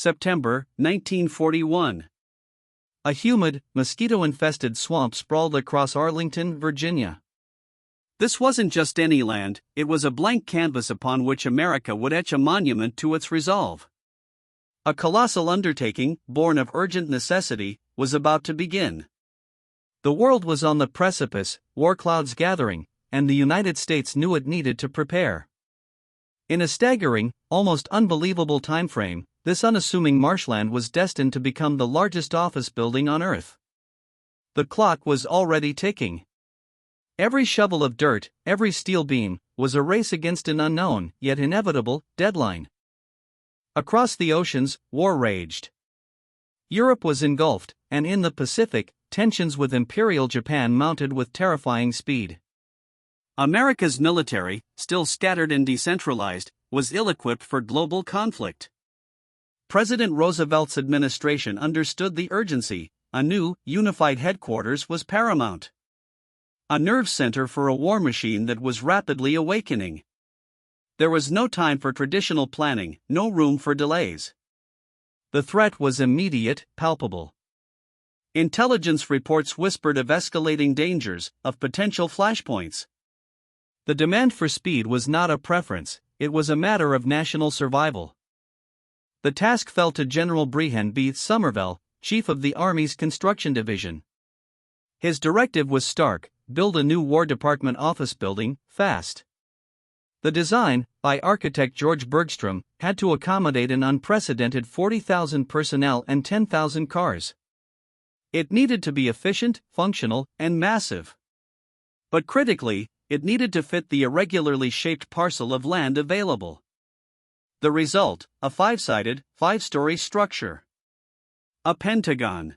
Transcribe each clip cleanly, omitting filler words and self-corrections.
September 1941. A humid, mosquito-infested swamp sprawled across Arlington, Virginia. This wasn't just any land, it was a blank canvas upon which America would etch a monument to its resolve. A colossal undertaking, born of urgent necessity, was about to begin. The world was on the precipice, war clouds gathering, and the United States knew it needed to prepare. In a staggering, almost unbelievable timeframe, this unassuming marshland was destined to become the largest office building on Earth. The clock was already ticking. Every shovel of dirt, every steel beam, was a race against an unknown, yet inevitable, deadline. Across the oceans, war raged. Europe was engulfed, and in the Pacific, tensions with Imperial Japan mounted with terrifying speed. America's military, still scattered and decentralized, was ill-equipped for global conflict. President Roosevelt's administration understood the urgency. A new, unified headquarters was paramount. A nerve center for a war machine that was rapidly awakening. There was no time for traditional planning, no room for delays. The threat was immediate, palpable. Intelligence reports whispered of escalating dangers, of potential flashpoints. The demand for speed was not a preference, it was a matter of national survival. The task fell to General Brehen B. Somervell, chief of the Army's Construction Division. His directive was stark: build a new War Department office building, fast. The design, by architect George Bergstrom, had to accommodate an unprecedented 40,000 personnel and 10,000 cars. It needed to be efficient, functional, and massive. But critically, it needed to fit the irregularly shaped parcel of land available. The result, a five-sided, five-story structure. A Pentagon.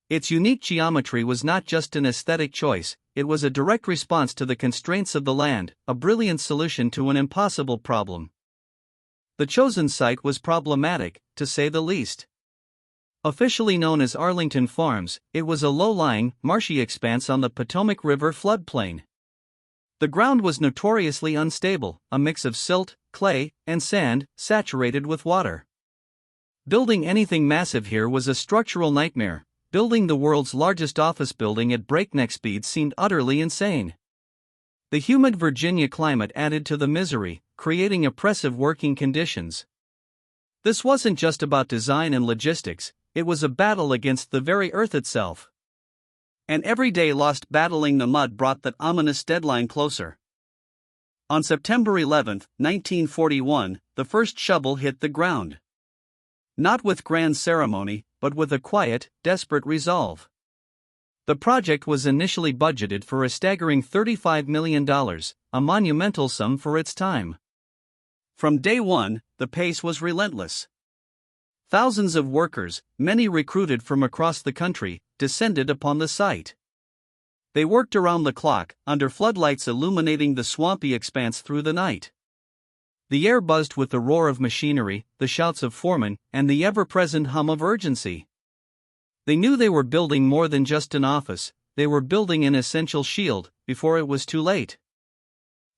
Its unique geometry was not just an aesthetic choice, it was a direct response to the constraints of the land, a brilliant solution to an impossible problem. The chosen site was problematic, to say the least. Officially known as Arlington Farms, it was a low-lying, marshy expanse on the Potomac River floodplain. The ground was notoriously unstable, a mix of silt, clay, and sand, saturated with water. Building anything massive here was a structural nightmare. Building the world's largest office building at breakneck speed seemed utterly insane. The humid Virginia climate added to the misery, creating oppressive working conditions. This wasn't just about design and logistics, it was a battle against the very earth itself. And every day lost battling the mud brought that ominous deadline closer. On September 11, 1941, the first shovel hit the ground. Not with grand ceremony, but with a quiet, desperate resolve. The project was initially budgeted for a staggering $35 million, a monumental sum for its time. From day one, the pace was relentless. Thousands of workers, many recruited from across the country, descended upon the site. They worked around the clock, under floodlights illuminating the swampy expanse through the night. The air buzzed with the roar of machinery, the shouts of foremen, and the ever-present hum of urgency. They knew they were building more than just an office, they were building an essential shield, before it was too late.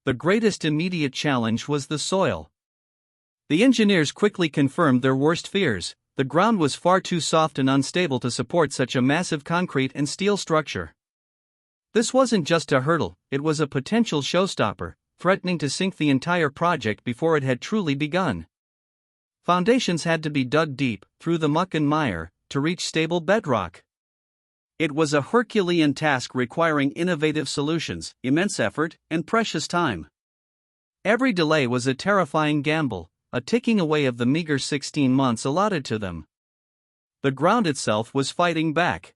The greatest immediate challenge was the soil. The engineers quickly confirmed their worst fears: the ground was far too soft and unstable to support such a massive concrete and steel structure. This wasn't just a hurdle, it was a potential showstopper, threatening to sink the entire project before it had truly begun. Foundations had to be dug deep, through the muck and mire, to reach stable bedrock. It was a Herculean task requiring innovative solutions, immense effort, and precious time. Every delay was a terrifying gamble, a ticking away of the meager 16 months allotted to them. The ground itself was fighting back.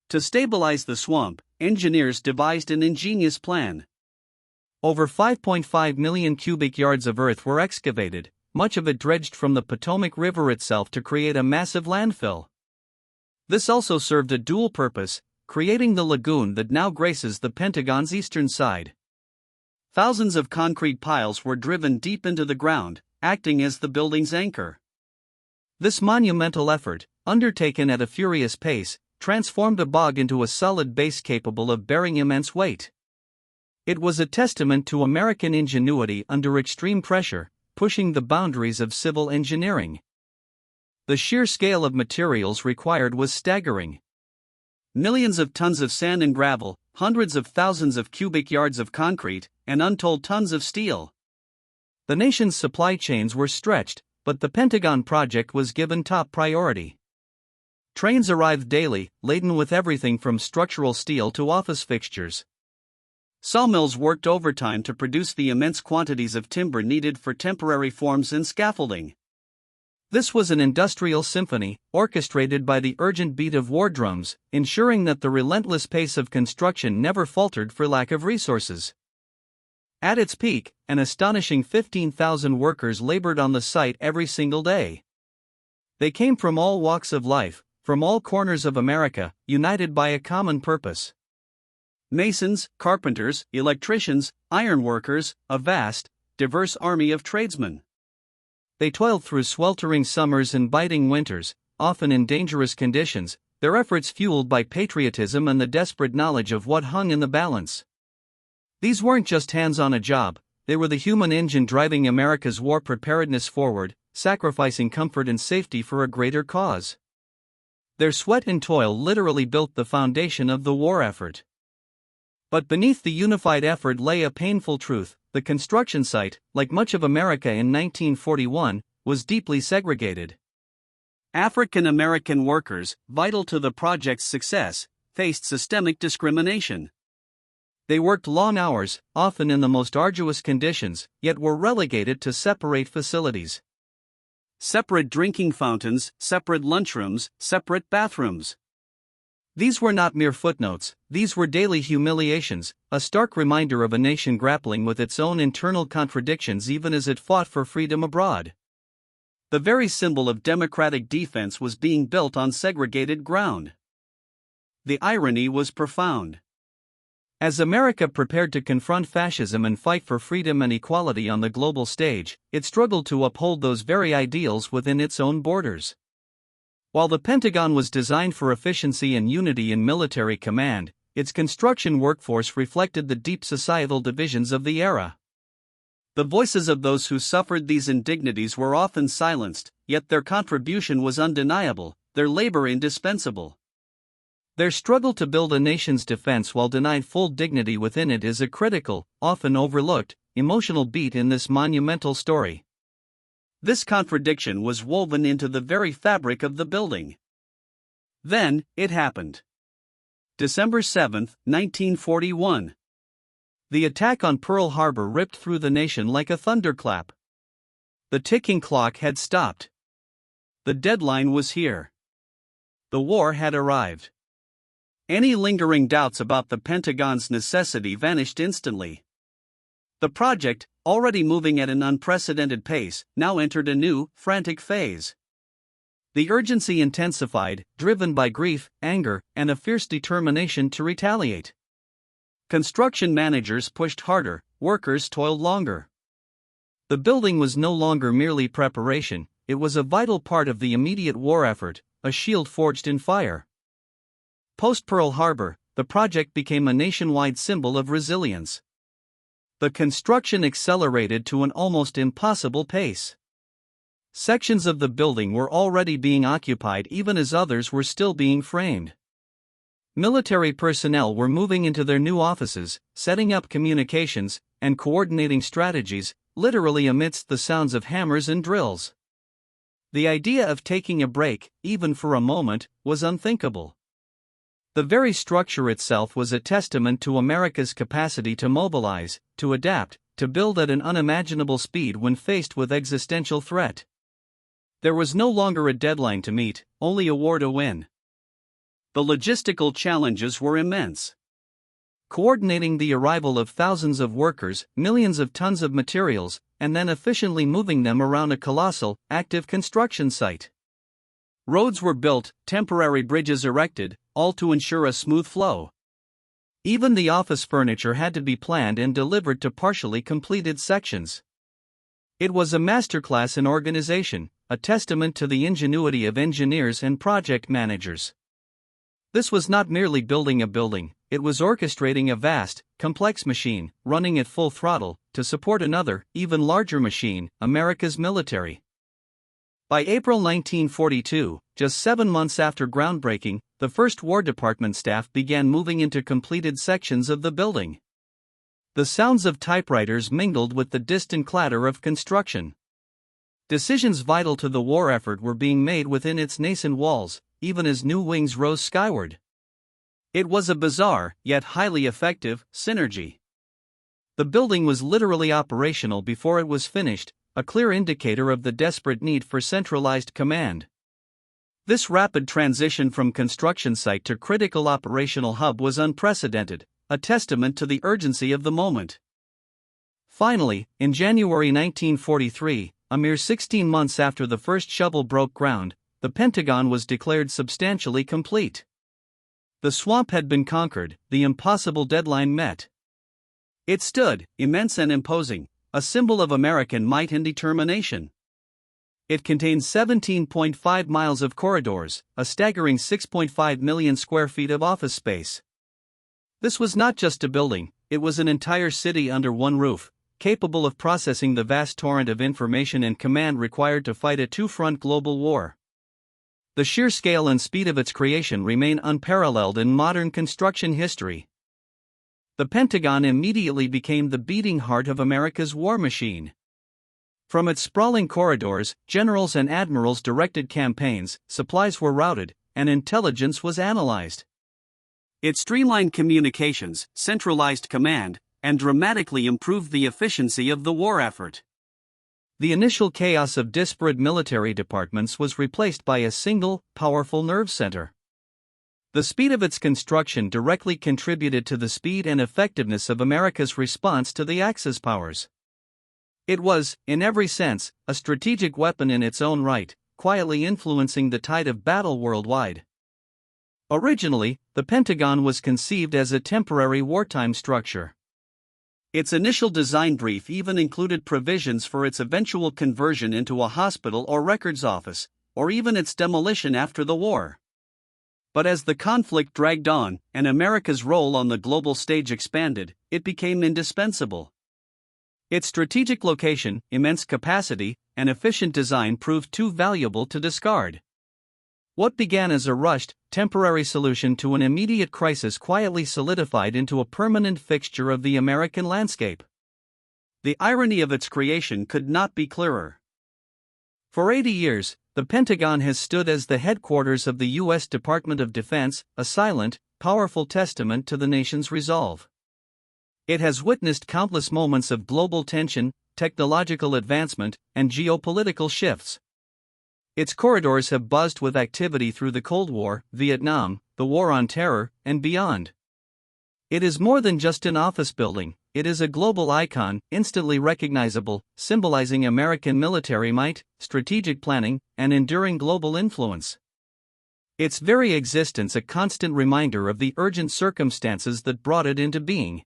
To stabilize the swamp, engineers devised an ingenious plan. Over 5.5 million cubic yards of earth were excavated, much of it dredged from the Potomac River itself to create a massive landfill. This also served a dual purpose, creating the lagoon that now graces the Pentagon's eastern side. Thousands of concrete piles were driven deep into the ground, acting as the building's anchor. This monumental effort, undertaken at a furious pace, transformed a bog into a solid base capable of bearing immense weight. It was a testament to American ingenuity under extreme pressure, pushing the boundaries of civil engineering. The sheer scale of materials required was staggering. Millions of tons of sand and gravel, hundreds of thousands of cubic yards of concrete, and untold tons of steel. The nation's supply chains were stretched, but the Pentagon project was given top priority. Trains arrived daily, laden with everything from structural steel to office fixtures. Sawmills worked overtime to produce the immense quantities of timber needed for temporary forms and scaffolding. This was an industrial symphony, orchestrated by the urgent beat of war drums, ensuring that the relentless pace of construction never faltered for lack of resources. At its peak, an astonishing 15,000 workers labored on the site every single day. They came from all walks of life, from all corners of America, united by a common purpose. Masons, carpenters, electricians, ironworkers, a vast, diverse army of tradesmen. They toiled through sweltering summers and biting winters, often in dangerous conditions, their efforts fueled by patriotism and the desperate knowledge of what hung in the balance. These weren't just hands on a job, they were the human engine driving America's war preparedness forward, sacrificing comfort and safety for a greater cause. Their sweat and toil literally built the foundation of the war effort. But beneath the unified effort lay a painful truth: the construction site, like much of America in 1941, was deeply segregated. African American workers, vital to the project's success, faced systemic discrimination. They worked long hours, often in the most arduous conditions, yet were relegated to separate facilities. Separate drinking fountains, separate lunchrooms, separate bathrooms. These were not mere footnotes, these were daily humiliations, a stark reminder of a nation grappling with its own internal contradictions even as it fought for freedom abroad. The very symbol of democratic defense was being built on segregated ground. The irony was profound. As America prepared to confront fascism and fight for freedom and equality on the global stage, it struggled to uphold those very ideals within its own borders. While the Pentagon was designed for efficiency and unity in military command, its construction workforce reflected the deep societal divisions of the era. The voices of those who suffered these indignities were often silenced, yet their contribution was undeniable, their labor indispensable. Their struggle to build a nation's defense while denied full dignity within it is a critical, often overlooked, emotional beat in this monumental story. This contradiction was woven into the very fabric of the building. Then, it happened. December 7, 1941. The attack on Pearl Harbor ripped through the nation like a thunderclap. The ticking clock had stopped. The deadline was here. The war had arrived. Any lingering doubts about the Pentagon's necessity vanished instantly. The project, already moving at an unprecedented pace, now entered a new, frantic phase. The urgency intensified, driven by grief, anger, and a fierce determination to retaliate. Construction managers pushed harder, workers toiled longer. The building was no longer merely preparation, it was a vital part of the immediate war effort, a shield forged in fire. Post-Pearl Harbor, the project became a nationwide symbol of resilience. The construction accelerated to an almost impossible pace. Sections of the building were already being occupied even as others were still being framed. Military personnel were moving into their new offices, setting up communications, and coordinating strategies, literally amidst the sounds of hammers and drills. The idea of taking a break, even for a moment, was unthinkable. The very structure itself was a testament to America's capacity to mobilize, to adapt, to build at an unimaginable speed when faced with existential threat. There was no longer a deadline to meet, only a war to win. The logistical challenges were immense. Coordinating the arrival of thousands of workers, millions of tons of materials, and then efficiently moving them around a colossal, active construction site. Roads were built, temporary bridges erected, all to ensure a smooth flow. Even the office furniture had to be planned and delivered to partially completed sections. It was a masterclass in organization, a testament to the ingenuity of engineers and project managers. This was not merely building a building, it was orchestrating a vast, complex machine, running at full throttle, to support another, even larger machine, America's military. By April 1942, just 7 months after groundbreaking, the first War Department staff began moving into completed sections of the building. The sounds of typewriters mingled with the distant clatter of construction. Decisions vital to the war effort were being made within its nascent walls, even as new wings rose skyward. It was a bizarre, yet highly effective, synergy. The building was literally operational before it was finished, a clear indicator of the desperate need for centralized command. This rapid transition from construction site to critical operational hub was unprecedented, a testament to the urgency of the moment. Finally, in January 1943, a mere 16 months after the first shovel broke ground, the Pentagon was declared substantially complete. The swamp had been conquered, the impossible deadline met. It stood, immense and imposing, a symbol of American might and determination. It contained 17.5 miles of corridors, a staggering 6.5 million square feet of office space. This was not just a building, it was an entire city under one roof, capable of processing the vast torrent of information and command required to fight a two-front global war. The sheer scale and speed of its creation remain unparalleled in modern construction history. The Pentagon immediately became the beating heart of America's war machine. From its sprawling corridors, generals and admirals directed campaigns, supplies were routed, and intelligence was analyzed. It streamlined communications, centralized command, and dramatically improved the efficiency of the war effort. The initial chaos of disparate military departments was replaced by a single, powerful nerve center. The speed of its construction directly contributed to the speed and effectiveness of America's response to the Axis powers. It was, in every sense, a strategic weapon in its own right, quietly influencing the tide of battle worldwide. Originally, the Pentagon was conceived as a temporary wartime structure. Its initial design brief even included provisions for its eventual conversion into a hospital or records office, or even its demolition after the war. But as the conflict dragged on, and America's role on the global stage expanded, it became indispensable. Its strategic location, immense capacity, and efficient design proved too valuable to discard. What began as a rushed, temporary solution to an immediate crisis quietly solidified into a permanent fixture of the American landscape. The irony of its creation could not be clearer. For 80 years, the Pentagon has stood as the headquarters of the U.S. Department of Defense, a silent, powerful testament to the nation's resolve. It has witnessed countless moments of global tension, technological advancement, and geopolitical shifts. Its corridors have buzzed with activity through the Cold War, Vietnam, the War on Terror, and beyond. It is more than just an office building, it is a global icon, instantly recognizable, symbolizing American military might, strategic planning, and enduring global influence. Its very existence a constant reminder of the urgent circumstances that brought it into being.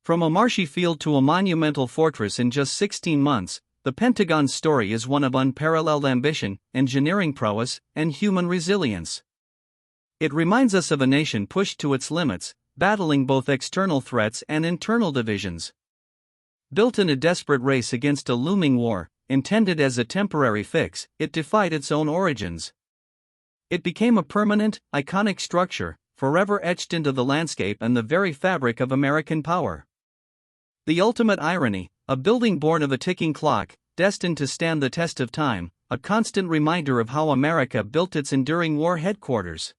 From a marshy field to a monumental fortress in just 16 months, the Pentagon's story is one of unparalleled ambition, engineering prowess, and human resilience. It reminds us of a nation pushed to its limits, battling both external threats and internal divisions. Built in a desperate race against a looming war, intended as a temporary fix, it defied its own origins. It became a permanent, iconic structure, forever etched into the landscape and the very fabric of American power. The ultimate irony, a building born of a ticking clock, destined to stand the test of time, a constant reminder of how America built its enduring war headquarters.